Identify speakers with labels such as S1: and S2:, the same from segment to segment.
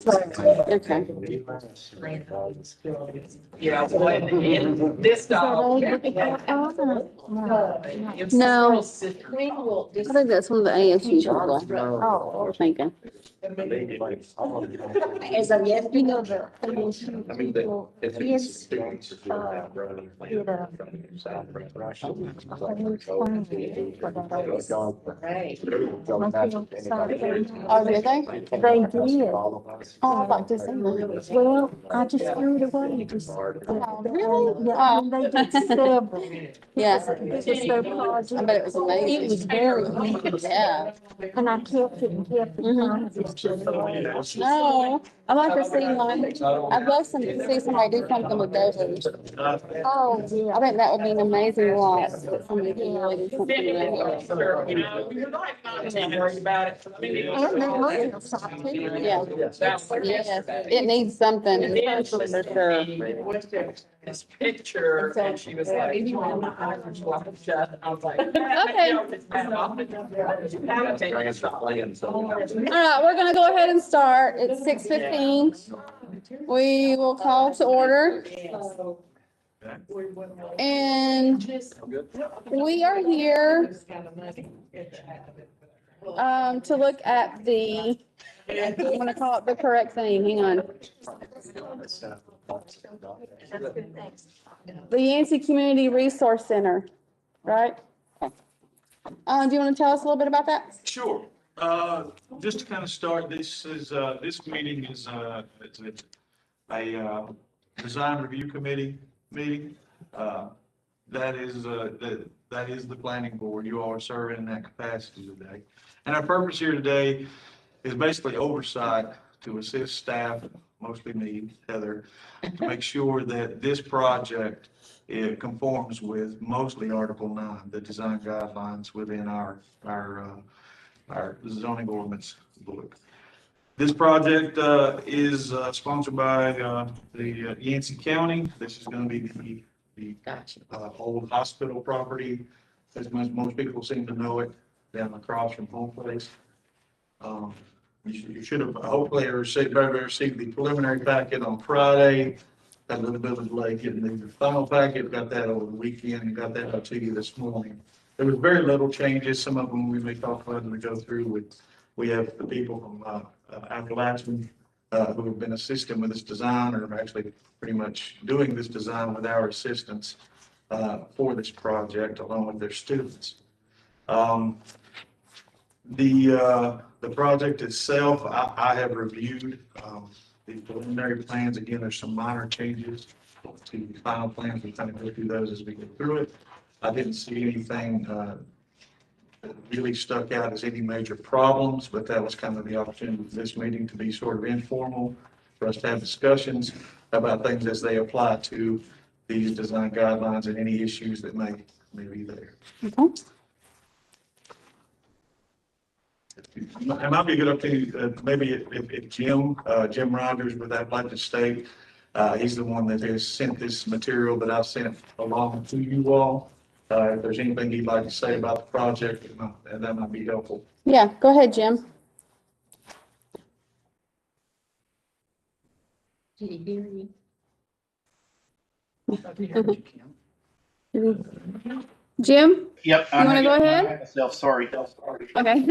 S1: Okay.
S2: Yeah, well, and this dog.
S1: No. I think that's one of the ASU people. We're thinking.
S3: As of yet, you know, the people, kids,
S1: Oh, did they?
S3: They did.
S1: Oh, I'd like to see them.
S3: Well, I just threw it away. Just,
S1: Really?
S3: yeah, I mean, they did several.
S1: Yeah.
S3: This was their project.
S1: I bet it was amazing.
S3: It was very neat.
S1: Yeah.
S3: And I kept it and kept it.
S1: No, I'd like to see one. I'd love to see somebody do something with those.
S3: Oh, yeah.
S1: I think that would be an amazing lot. That somebody can really do something with it.
S2: You know, you're not worried about it. I mean,
S3: And that money side too.
S1: Yeah. Yes, it needs something for sure.
S2: This picture, and she was like, my eyes are swallowed shut. I was like,
S1: Okay.
S2: All
S1: All right, we're gonna go ahead and start. It's 6:15. We will call to order. And we are here to look at the, I'm gonna call it the correct thing. Hang on. The Yancey Community Resource Center, right? Do you want to tell us a little bit about that?
S4: Sure. Just to kind of start, this meeting is, it's a design review committee meeting. That is the planning board. You all are serving in that capacity today. And our purpose here today is basically oversight to assist staff, mostly me, Heather, to make sure that this project, it conforms with mostly Article 9, the design guidelines within our zoning ordinance book. This project is sponsored by the Yancey County. This is going to be the old hospital property, as most people seem to know it, down across from Home Place. You should have hopefully received the preliminary packet on Friday. Had a little bit of a delay getting the final packet. Got that over the weekend and got that out to you this morning. There was very little changes. Some of them we may talk about as we go through. We have the people from Appalachian who have been assisting with this design, or actually pretty much doing this design with our assistance for this project, along with their students. The project itself, I have reviewed the preliminary plans. Again, there's some minor changes to the final plans. We kind of go through those as we go through it. I didn't see anything that really stuck out as any major problems, but that was kind of the opportunity of this meeting to be sort of informal, for us to have discussions about things as they apply to these design guidelines and any issues that may be there.
S1: Okay.
S4: It might be a good opportunity, maybe if Jim Rogers with Appalachian State, he's the one that has sent this material that I've sent along to you all. If there's anything you'd like to say about the project, that might be helpful.
S1: Yeah, go ahead, Jim.
S3: Did he hear you?
S1: Jim?
S5: Yep.
S1: You want to go ahead?
S5: Myself, sorry.
S1: Okay.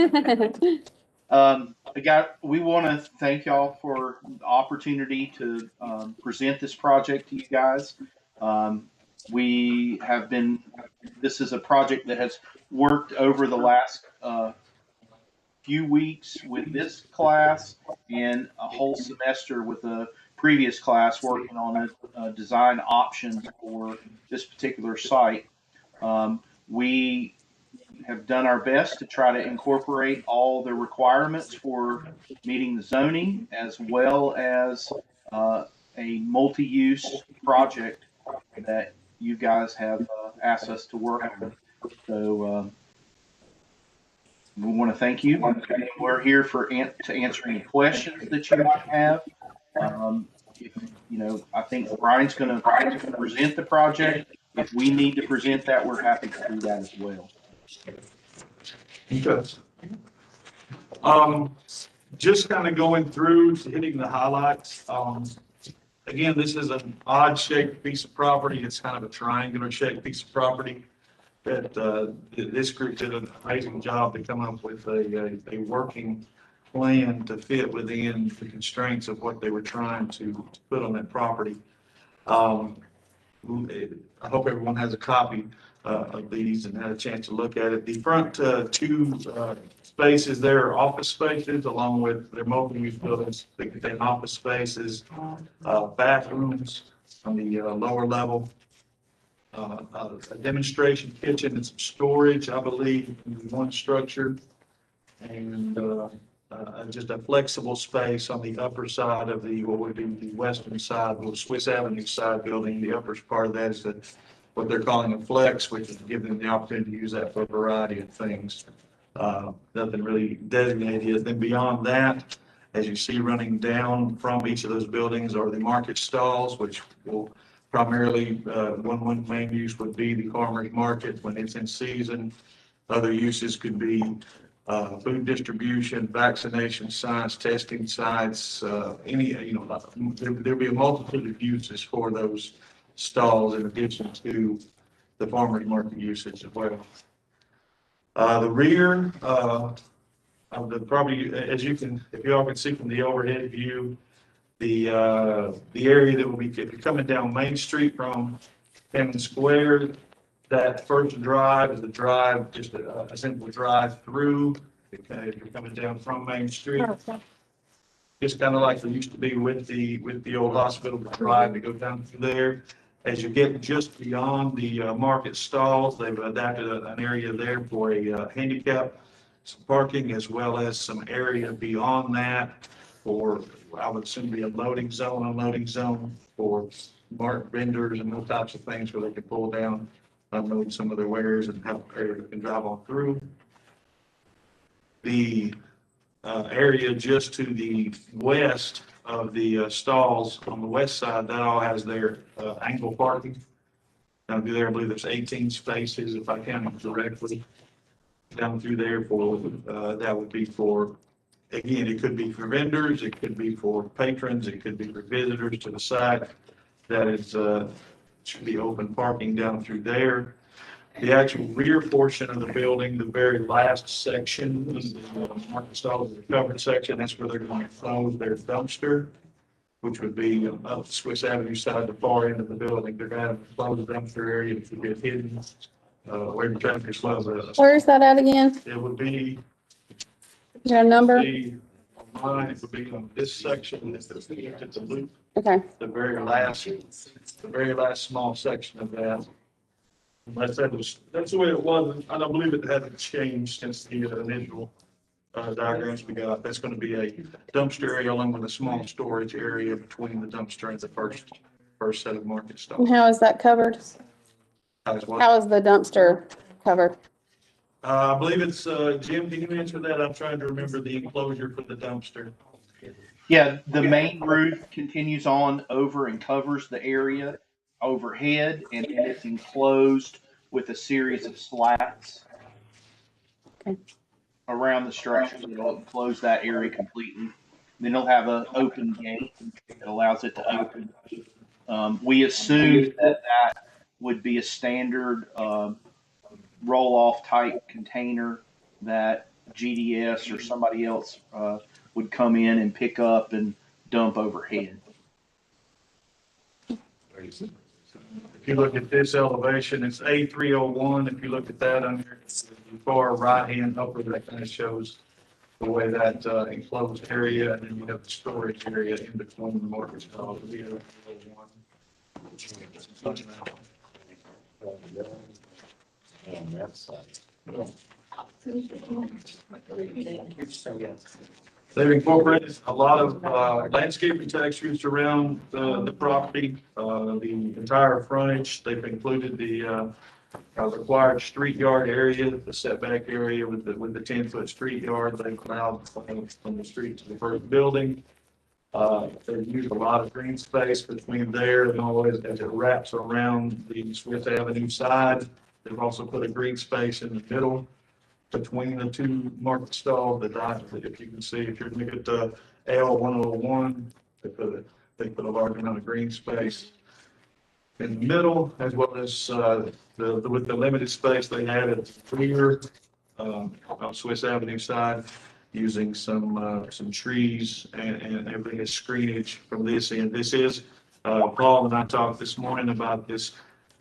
S5: We want to thank y'all for the opportunity to present this project to you guys. This is a project that has worked over the last few weeks with this class and a whole semester with the previous class working on a design option for this particular site. We have done our best to try to incorporate all the requirements for meeting the zoning, as well as a multi-use project that you guys have asked us to work on. So we want to thank you. We're here to answer any questions that you might have. I think Brian's going to present the project. If we need to present that, we're happy to do that as well.
S4: Okay. just kind of going through, hitting the highlights. Again, this is an odd shaped piece of property. It's kind of a triangular shaped piece of property that, this group did an amazing job to come up with a working plan to fit within the constraints of what they were trying to put on that property. I hope everyone has a copy of these and had a chance to look at it. The front two spaces there are office spaces along with their multi-use buildings. They contain office spaces, bathrooms on the lower level, a demonstration kitchen and some storage, I believe, in one structure, and just a flexible space on the upper side of the, what would be the western side, the Swiss Avenue side building. The upper part of that is what they're calling a flex, which is giving them the opportunity to use that for a variety of things. Nothing really designated. Then beyond that, as you see running down from each of those buildings are the market stalls, which will primarily, one main use would be the farmer's market when it's in season. Other uses could be food distribution, vaccination sites, testing sites, there'll be a multitude of uses for those stalls in addition to the farmer's market usage as well. The rear of the property, as you can, if you all can see from the overhead view, the area that will be, if you're coming down Main Street from Hammond Square, that first drive is a drive, just a simple drive through. If you're coming down from Main Street, just kind of like there used to be with the old hospital drive to go down through there. As you get just beyond the market stalls, they've adapted an area there for a handicap parking, as well as some area beyond that for, I would assume, be a loading zone, unloading zone for market vendors and those types of things where they can pull down, unload some of their wares and have an area that can drive on through. The area just to the west of the stalls on the west side, that all has their angle parking. Down through there, I believe there's 18 spaces, if I count correctly, down through there for, that would be for, again, it could be for vendors, it could be for patrons, it could be for visitors to the site. That is, should be open parking down through there. The actual rear portion of the building, the very last section, the market stalls, the covered section, that's where they're going to close their dumpster, which would be up the Swiss Avenue side, the far end of the building. They're going to close the dumpster area to get hidden, where the traffic is slow.
S1: Where's that at again?
S4: It would be.
S1: Is there a number?
S4: Online, it would be on this section, it's a loop,
S1: Okay.
S4: the very last small section of that. Unless that's the way it was. I don't believe it hasn't changed since the initial diagrams we got. That's going to be a dumpster area along with a small storage area between the dumpster and the first set of market
S1: And
S4: stalls.
S1: how is that covered? How is the dumpster covered?
S4: I believe it's, Jim, can you answer that? I'm trying to remember the enclosure for the dumpster.
S5: Yeah, the main roof continues on over and covers the area overhead, and then it's enclosed with a series of slats around the structure that'll enclose that area completely. Then it'll have an open gate that allows it to open. We assumed that would be a standard roll-off type container that GDS or somebody else would come in and pick up and dump overhead.
S4: If you look at this elevation, it's A301. If you look at that on your far right-hand upper, that kind of shows the way that enclosed area, and then you have the storage area in between the market stalls. They've incorporated a lot of landscaping textures around the property, the entire frontage. They've included the required street yard area, the setback area with the 10-foot street yard. They've allowed from the street to the first building. They've used a lot of green space between there and always as it wraps around the Swiss Avenue side. They've also put a green space in the middle between the two market stalls. If you can see, if you look at the L101, they put a large amount of green space in the middle, as well as with the limited space they had at the rear on Swiss Avenue side, using some trees and everything as screenage from this end. This is, Paul and I talked this morning about this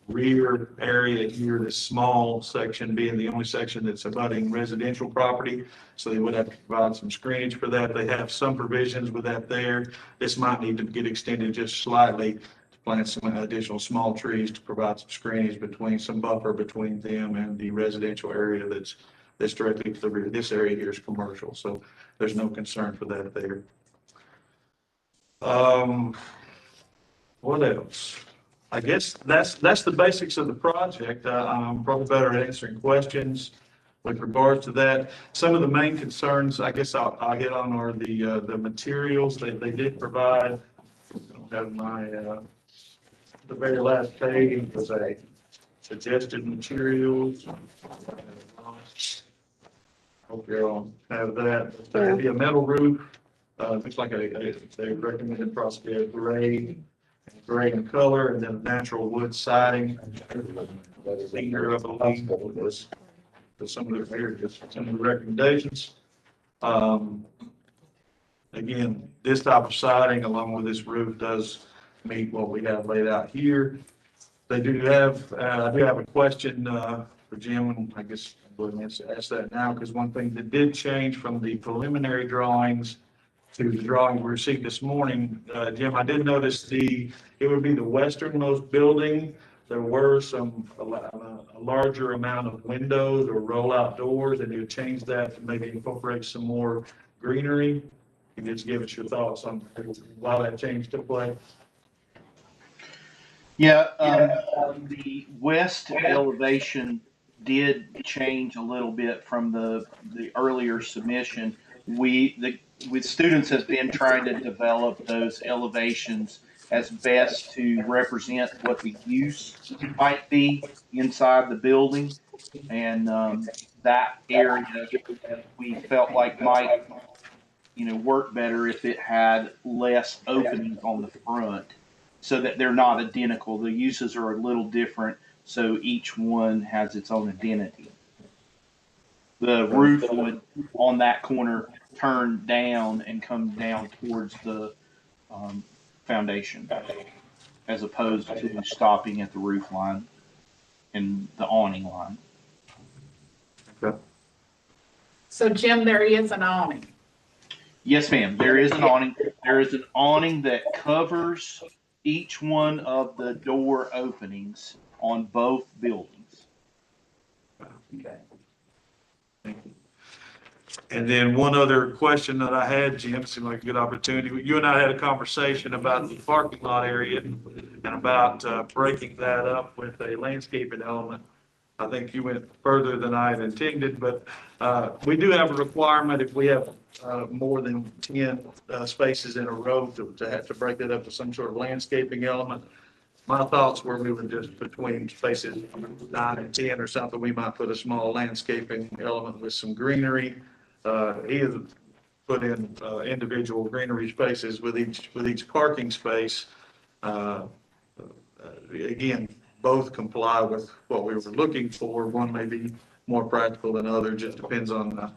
S4: rear area here, this small section being the only section that's abutting residential property. So they would have to provide some screenage for that. They have some provisions with that there. This might need to get extended just slightly to plant some additional small trees to provide some screenage between, some buffer between them and the residential area that's directly to the rear. This area here is commercial, so there's no concern for that there. What else? I guess that's the basics of the project. I'm probably better at answering questions with regards to that. Some of the main concerns, I guess I'll hit on, are the materials that they did provide. I don't have my, the very last page was a suggested materials. Hope you all have that. There'll be a metal roof. Looks like they recommended possibly a gray in color, and then natural wood siding. Leader, I believe, was some of the recommendations. Again, this type of siding along with this roof does meet what we have laid out here. They do have, I do have a question for Jim, and I guess I'm going to ask that now, because one thing that did change from the preliminary drawings to the drawing we received this morning, Jim, I did notice it would be the westernmost building. There were a larger amount of windows or rollout doors, and you changed that to maybe incorporate some more greenery. You just give us your thoughts on why that change took place.
S5: Yeah, the west elevation did change a little bit from the earlier submission. With students has been trying to develop those elevations as best to represent what the use might be inside the building, and that area we felt like might work better if it had less openings on the front, so that they're not identical. The uses are a little different, so each one has its own identity. The roof would, on that corner, turn down and come down towards the foundation, as opposed to stopping at the roof line and the awning line.
S4: Okay.
S2: So Jim, there is an awning.
S5: Yes, ma'am. There is an awning. There is an awning that covers each one of the door openings on both buildings.
S4: Okay. Thank you. And then one other question that I had, Jim, seemed like a good opportunity. You and I had a conversation about the parking lot area and about breaking that up with a landscaping element. I think you went further than I had intended, but we do have a requirement if we have more than 10 spaces in a row to have to break that up to some sort of landscaping element. My thoughts were we would just between spaces 9 and 10 or something, we might put a small landscaping element with some greenery. He has put in individual greenery spaces with each parking space. Again, both comply with what we were looking for. One may be more practical than other, just depends on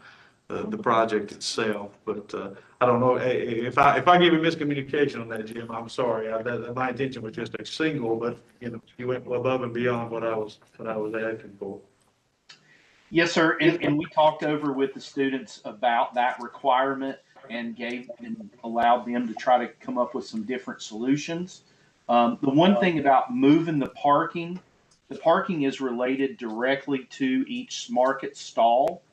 S4: the project itself. But I don't know if I gave a miscommunication on that, Jim. I'm sorry. My intention was just a single, but you went above and beyond what I was asking for.
S5: Yes, sir. And we talked over with the students about that requirement and allowed them to try to come up with some different solutions. The one thing about moving the parking is related directly to each market stall,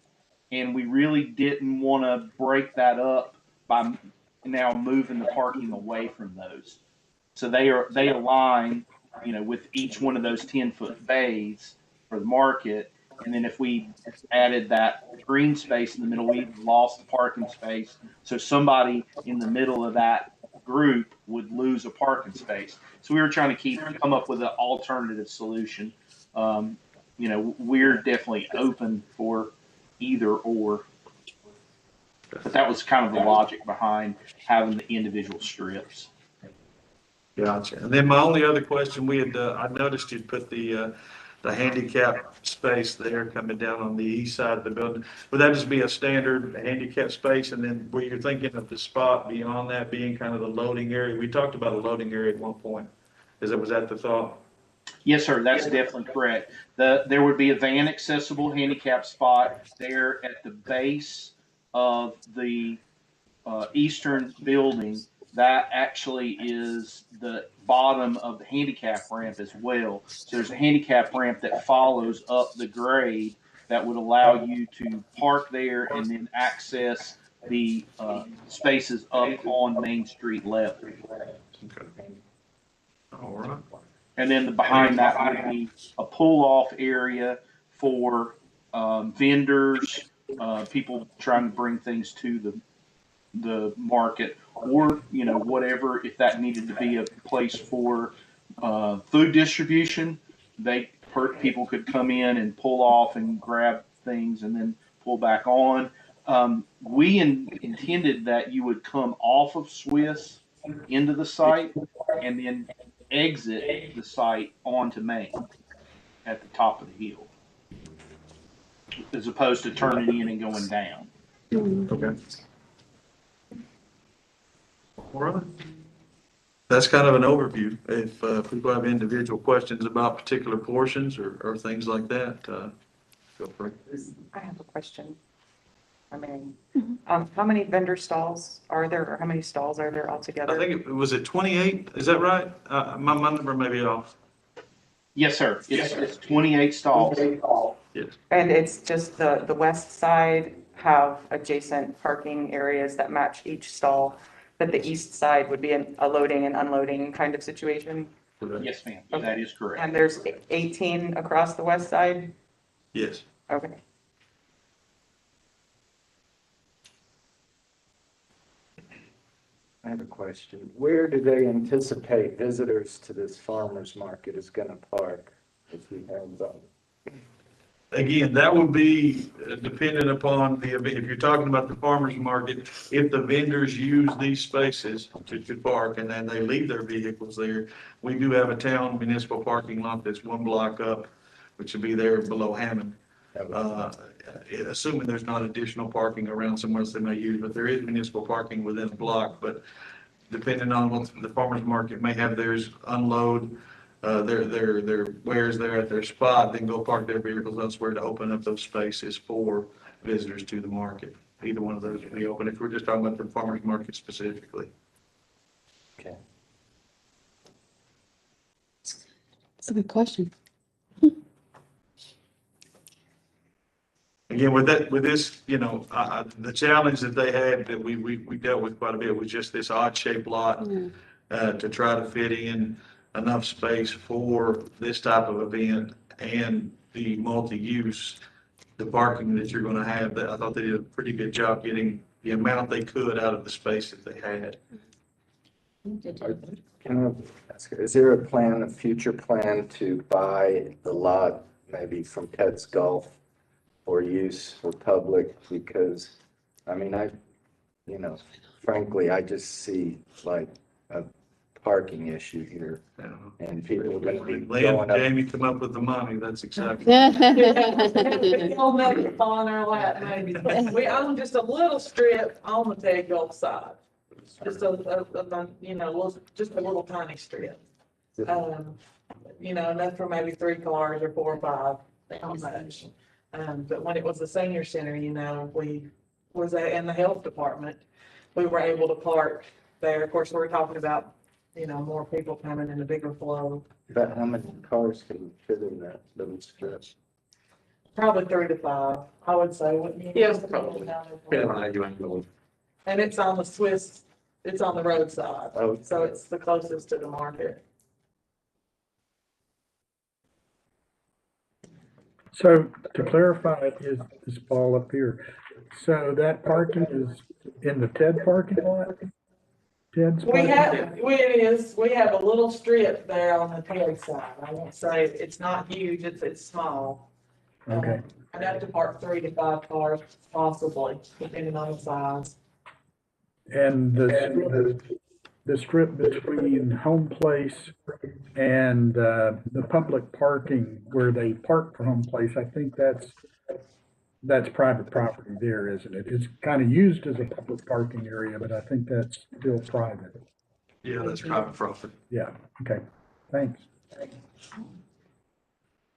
S5: and we really didn't want to break that up by now moving the parking away from those. So they align, with each one of those 10-foot bays for the market. And then if we added that green space in the middle, we lost the parking space. So somebody in the middle of that group would lose a parking space. So we were trying to come up with an alternative solution. We're definitely open for either or. But that was kind of the logic behind having the individual strips.
S4: Gotcha. And then my only other question, I noticed you'd put the handicap space there coming down on the east side of the building. Would that just be a standard handicap space? And then were you thinking of the spot beyond that being kind of the loading area? We talked about a loading area at one point. Was that the thought?
S5: Yes, sir, that's definitely correct. There would be a van accessible handicap spot there at the base of the eastern building. That actually is the bottom of the handicap ramp as well. So there's a handicap ramp that follows up the grade that would allow you to park there and then access the spaces up on Main Street level.
S4: Okay. All right.
S5: And then behind that would be a pull-off area for vendors, people trying to bring things to the market, or whatever. If that needed to be a place for food distribution, people could come in and pull off and grab things and then pull back on. We intended that you would come off of Swiss into the site and then exit the site onto Main at the top of the hill, as opposed to turning in and going down.
S4: Okay. All right. That's kind of an overview. If people have individual questions about particular portions or things like that, feel free.
S6: I have a question. I mean, how many vendor stalls are there, or how many stalls are there altogether?
S4: I think was it 28? Is that right? My number may be off.
S5: Yes, sir. It's 28 stalls.
S4: Yes.
S6: And it's just the west side have adjacent parking areas that match each stall, but the east side would be a loading and unloading kind of situation?
S5: Yes, ma'am. That is correct.
S6: And there's 18 across the west side?
S4: Yes.
S6: Okay.
S7: I have a question. Where do they anticipate visitors to this farmer's market is going to park if we have them?
S4: Again, that would be dependent upon if you're talking about the farmer's market, if the vendors use these spaces to park and then they leave their vehicles there. We do have a town municipal parking lot that's one block up, which would be there below Hammond. Assuming there's not additional parking around somewhere else they may use, but there is municipal parking within a block. But depending on what the farmer's market may have theirs unload their wares there at their spot, then go park their vehicles elsewhere to open up those spaces for visitors to the market. Either one of those can be open if we're just talking about the farmer's market specifically.
S7: Okay.
S1: That's a good question.
S4: Again, with this, the challenge that they had that we dealt with quite a bit was just this odd shaped lot to try to fit in enough space for this type of event and the multi-use, the parking that you're going to have. I thought they did a pretty good job getting the amount they could out of the space that they had.
S7: Can I ask, is there a future plan to buy the lot maybe from Ted's Golf for use for public? Because, I mean, frankly, I just see like a parking issue here, and people are going to be going up.
S4: Jamie come up with the money, that's exactly.
S2: We'll make it fall on our lap, maybe. We own just a little strip on the Tag Gulf side. Just just a little tiny strip. Enough for maybe 3 cars or 4 or 5, how much. But when it was the senior center, we was in the health department, we were able to park there. Of course, we're talking about, more people coming in a bigger flow.
S7: But how many cars can fit in that little strip?
S2: Probably 3 to 5, I would say, wouldn't you?
S8: Yes, probably.
S2: And it's on the Swiss, it's on the roadside,
S7: Oh,
S2: so it's the closest to the market.
S9: So to clarify, is this ball up here? So that parking is in the TED parking lot? Ted's
S2: We
S9: parking?
S2: have a little strip there on the Tag side. I won't say, it's not huge, it's small.
S9: Okay.
S2: I'd have to park 3 to 5 cars possibly, depending on the size.
S9: And the strip between Home Place and, the public parking where they park for Home Place, I think that's private property there, isn't it? It's kind of used as a public parking area, but I think that's still private.
S4: Yeah, that's private property.
S9: Yeah, okay, thanks.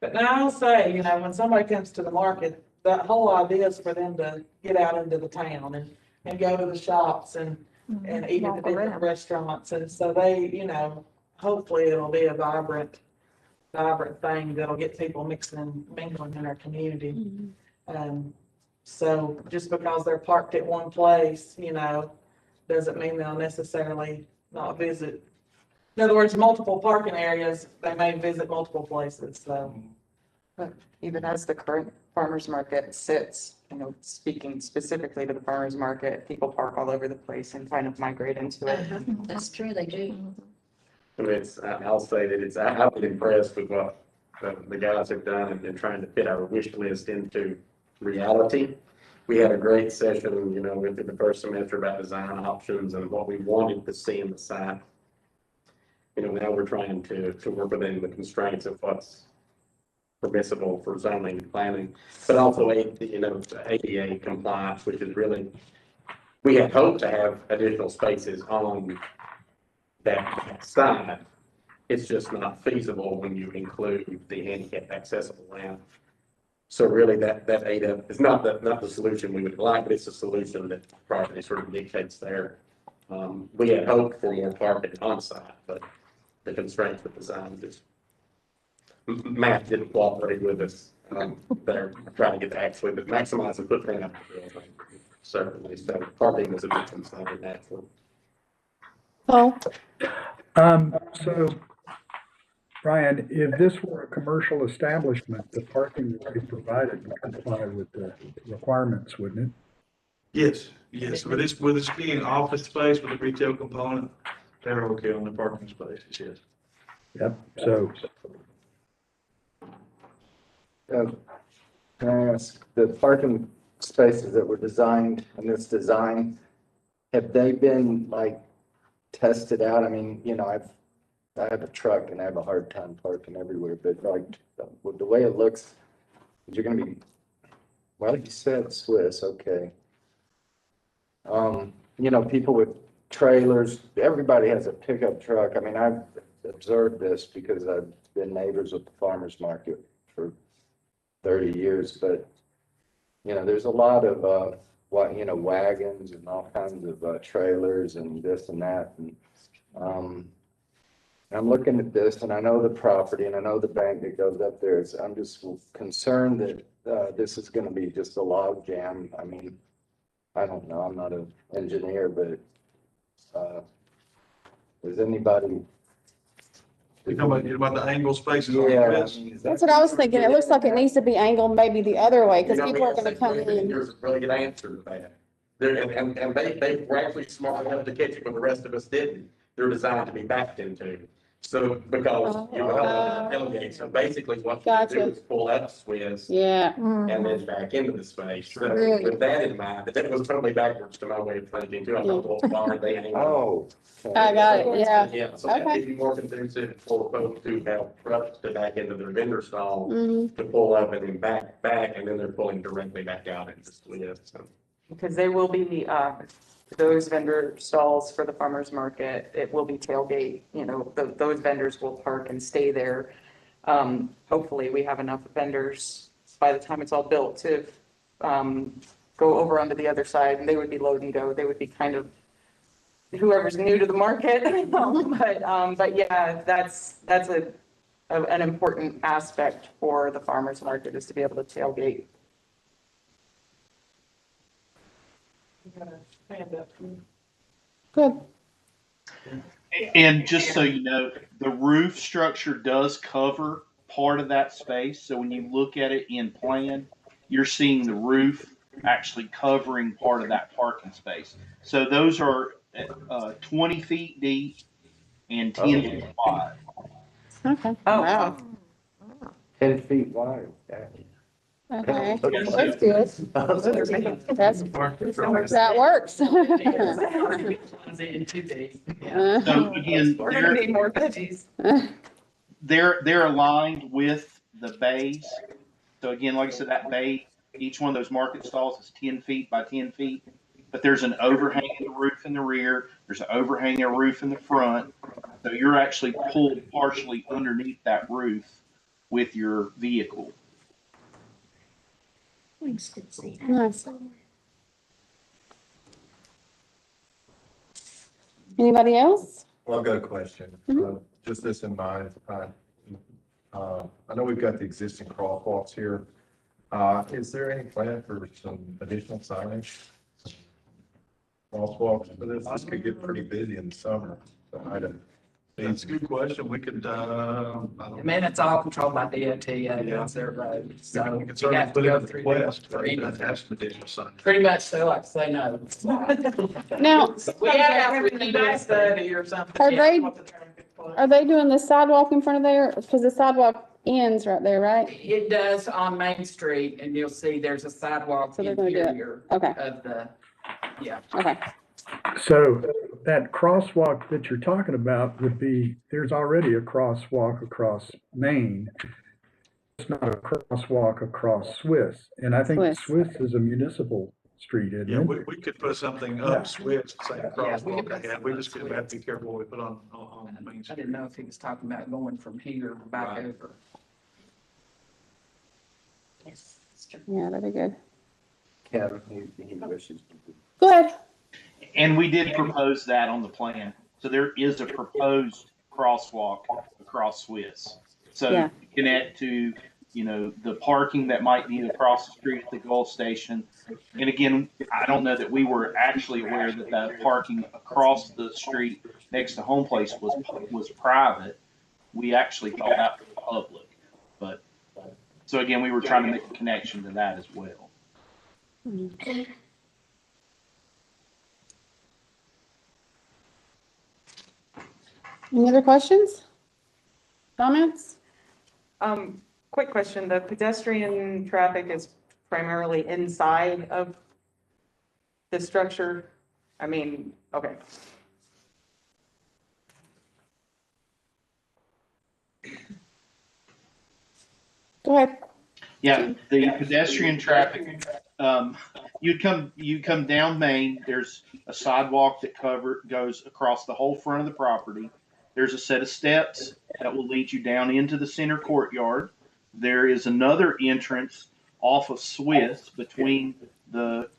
S2: But now I'll say, you know, when somebody comes to the market, that whole idea is for them to get out into the town and go to the shops and eat at the different restaurants. And so they, you know, hopefully it'll be a vibrant thing that'll get people mixing and mingling in our community. So just because they're parked at one place, you know, doesn't mean they'll necessarily not visit. In other words, multiple parking areas, they may visit multiple places, so.
S6: But even as the current farmer's market sits, you know, speaking specifically to the farmer's market, people park all over the place and kind of migrate into it.
S3: That's true, they do.
S8: I mean, I'll say that I've been impressed with what the guys have done and trying to fit our wish list into reality. We had a great session, you know, went through the first semester about design options and what we wanted to see in the site. You know, now we're trying to work within the constraints of what's permissible for zoning and planning, but also, you know, ADA compliance, which is really, we had hoped to have additional spaces on that side. It's just not feasible when you include the handicap accessible ramp. So really that ADA is not the solution we would like, but it's a solution that property sort of dictates there. We had hoped for more parking on site, but the constraints with design just, math didn't cooperate with us. They're trying to get to actually maximize the footprint of the building. Certainly, so parking was a big concern in that one.
S1: Paul?
S9: So, Brian, if this were a commercial establishment, the parking that they provided would comply with the requirements, wouldn't it?
S4: Yes, with this being office space with a retail component, they're okay on the parking spaces, yes.
S9: Yep, so,
S7: Can I ask, the parking spaces that were designed in this design, have they been like tested out? I mean, you know, I have a truck and I have a hard time parking everywhere, but like with the way it looks, you're gonna be, well, you said Swiss, okay. You know, people with trailers, everybody has a pickup truck. I mean, I've observed this because I've been neighbors with the farmer's market for 30 years, but you know, there's a lot of wagons and all kinds of trailers and this and that. And I'm looking at this and I know the property and I know the bank that goes up there. I'm just concerned that this is going to be just a log jam. I mean, I don't know. I'm not an engineer, but does anybody?
S4: You know about the angle spaces on
S7: Yeah,
S4: the
S7: I
S4: best?
S7: mean, is
S1: That's what I was thinking. It looks like it needs to be angled maybe the other way, because
S8: You know,
S1: people are
S8: that's
S1: gonna come in.
S8: There's a really good answer to that. They were actually smart enough to catch it when the rest of us didn't. They're designed to be backed into. So, because you know, tailgate, so basically what you do
S1: Gotcha.
S8: is pull out Swiss
S1: Yeah,
S8: and then back into the space. So
S1: Really?
S8: with that in mind, that was totally backwards to my way of thinking too. I thought, well, why aren't they angle?
S7: oh.
S1: I got it, yeah.
S8: Yeah, so that
S1: Okay.
S8: would be more conducive for folks who have trucks to back into their vendor stall
S1: Mhm.
S8: to pull up and then back, and then they're pulling directly back out into Swiss. So.
S6: Because they will be, those vendor stalls for the farmer's market, it will be tailgate, you know, those vendors will park and stay there. Hopefully we have enough vendors by the time it's all built to, go over onto the other side and they would be load and go. They would be kind of whoever's new to the market. But yeah, that's an important aspect for the farmer's market is to be able to tailgate.
S2: Hand up.
S1: Good.
S5: And just so you know, the roof structure does cover part of that space. So when you look at it in plan, you're seeing the roof actually covering part of that parking space. So those are 20 feet deep and 10 feet wide.
S1: Okay.
S6: Oh,
S1: Wow.
S7: 10 feet wide. Yeah.
S1: Okay,
S3: That's good.
S1: that works.
S6: In 2 days.
S5: So again,
S6: We're gonna need more veggies.
S5: they're aligned with the bays. So again, like I said, that bay, each one of those market stalls is 10 feet by 10 feet. But there's an overhanging roof in the rear. There's an overhanging roof in the front. So you're actually pulled partially underneath that roof with your vehicle.
S1: Nice. Anybody else?
S10: Well, I've got a question. Just this in mind. I know we've got the existing crosswalks here. Is there any plan for some additional signage? Crosswalks for this? This could get pretty busy in the summer. So I don't.
S4: That's a good question. We could, I don't know.
S6: It's all controlled by DOT, it's their road, so
S4: We
S6: we
S4: could certainly
S6: have to
S4: put in
S6: go
S4: the
S6: through
S4: request
S6: for
S4: for
S6: anything.
S4: have some additional signage.
S6: Pretty much, so like, say no.
S1: Now,
S6: We have to do a study or something.
S1: Are
S6: yeah,
S1: they-
S6: what the traffic flow.
S1: are they doing the sidewalk in front of there? Because the sidewalk ends right there, right?
S6: It does on Main Street, and you'll see there's a sidewalk
S1: So they're gonna do it.
S6: interior
S1: Okay,
S6: of the, yeah.
S1: okay.
S9: So that crosswalk that you're talking about would be, there's already a crosswalk across Main. It's not a crosswalk across Swiss. And I think
S1: Swiss.
S9: Swiss is a municipal street, isn't
S4: Yeah,
S9: it?
S4: we could put something up switch, say crosswalk ahead. We just could have to be careful what we put on Main
S6: I
S4: Street.
S6: didn't know if he was talking about going from here back
S4: Right.
S6: over.
S1: Yeah, that'd be good.
S7: Kevin, he wishes.
S1: Go ahead.
S5: And we did propose that on the plan. So there is a proposed crosswalk across Swiss. So
S1: Yeah.
S5: to connect to, the parking that might be across the street at the Gulf Station. And again, I don't know that we were actually aware that that parking across the street next to Home Place was private. We actually thought that was public. But, so again, we were trying to make a connection to that as well.
S1: Any other questions? Comments?
S6: Quick question, the pedestrian traffic is primarily inside of the structure? I mean, okay.
S1: Go ahead.
S5: Yeah, the pedestrian traffic, you'd come down Main, there's a sidewalk that goes across the whole front of the property. There's a set of steps that will lead you down into the center courtyard. There is another entrance off of Swiss between the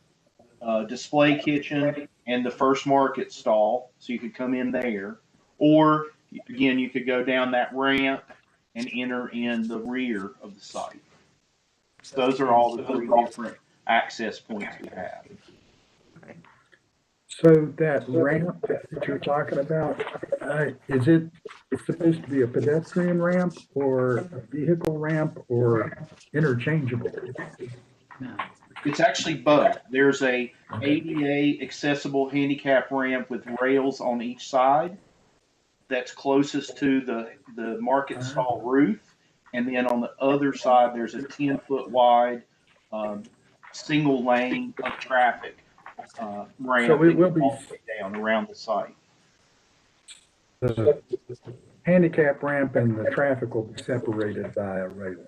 S5: display kitchen and the First Market stall, so you could come in there. Or, again, you could go down that ramp and enter in the rear of the site. Those are all the three different access points we have.
S9: So that ramp that you're talking about, is it supposed to be a pedestrian ramp or a vehicle ramp or interchangeable?
S5: It's actually both. There's a ADA accessible handicap ramp with rails on each side that's closest to the market stall roof. And then on the other side, there's a 10-foot wide single lane of traffic ramp
S9: So it will
S5: that
S9: be-
S5: goes all the way down around the site.
S9: The handicap ramp and the traffic will be separated by a rail.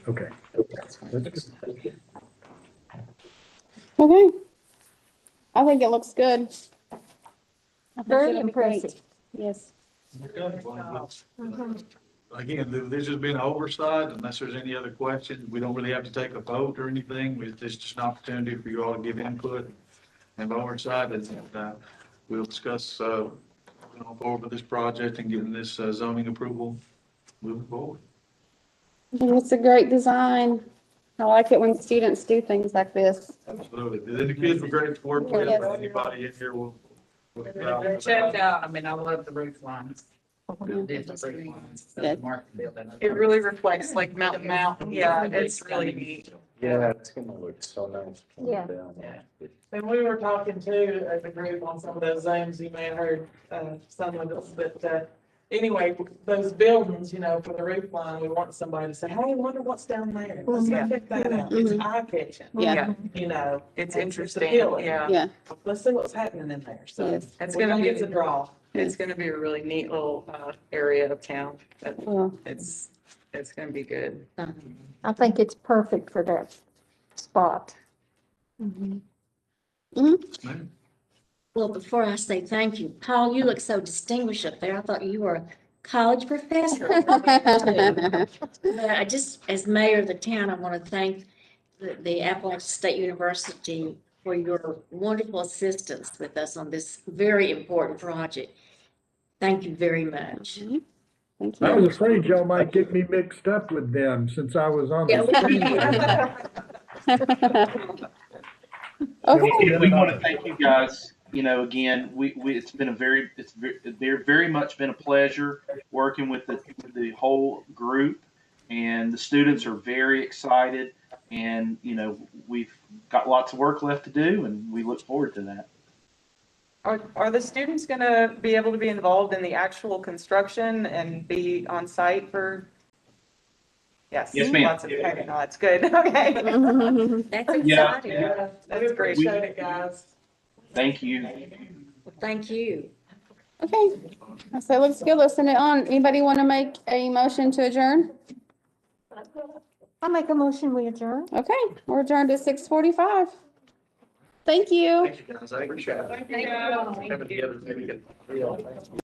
S9: Okay. That's good.
S1: Okay. I think it looks good. I think
S3: Very
S1: it'll be great.
S3: impressive.
S1: Yes.
S4: Again, there's just been oversight, unless there's any other questions. We don't really have to take a vote or anything. It's just an opportunity for you all to give input and oversight, and we'll discuss going forward with this project and getting this zoning approval moving forward.
S1: I think it's a great design. I like it when students do things like this.
S4: Absolutely. Then the kids were great to work with.
S1: Yes.
S4: Anybody in here will.
S6: Checked out, I mean, I love the roof lines. Different roof lines, the
S1: Good.
S6: market building. It really reflects like Mountain Mountain, yeah, it's really neat.
S7: Yeah, it's gonna look so nice.
S3: Yeah.
S6: Yeah.
S2: And we were talking too as a group on some of those Zooms, you may have heard some of us, but anyway, those buildings, you know, for the roof line, we want somebody to say, hey, I wonder what's down there. Let's go check that out. It's eye catching.
S1: Yeah.
S2: You know.
S6: It's
S2: and
S6: interesting,
S2: appealing.
S6: yeah.
S1: Yeah,
S2: Let's see what's happening in there. So
S1: Yes.
S6: It's
S2: we
S6: gonna
S2: think
S6: be-
S2: it's a draw.
S6: It's gonna be a really neat little, area of town.
S1: well,
S6: It's gonna be good.
S3: I think it's perfect for that spot.
S11: Well, before I say thank you, Paul, you look so distinguished up there. I thought you were a college professor. But I just, as mayor of the town, I want to thank the Appalachian State University for your wonderful assistance with us on this very important project. Thank you very much.
S1: thank
S9: I
S1: you.
S9: was afraid y'all might get me mixed up with them since I was on
S11: Yeah,
S9: the.
S1: Okay,
S5: We want to thank you guys. You know, again, it's been very much been a pleasure working with the whole group, and the students are very excited, and, you know, we've got lots of work left to do, and we look forward to that.
S6: Are the students gonna be able to be involved in the actual construction and be on site for? Yes.
S5: Yes, ma'am.
S6: Lots of, okay, no, that's good, okay.
S11: That's
S5: Yeah.
S11: exciting.
S2: Yeah,
S6: That's
S2: we
S6: great.
S2: appreciate it, guys.
S5: Thank you.
S11: Well, thank you.
S1: okay. So let's go listen it on. Anybody want to make a motion to adjourn?
S3: I make a motion, we adjourn.
S1: Okay, we're adjourned at 6:45. Thank you.
S8: Thank you, guys. I appreciate it.
S2: Thank you, guys.
S8: Coming together, maybe get.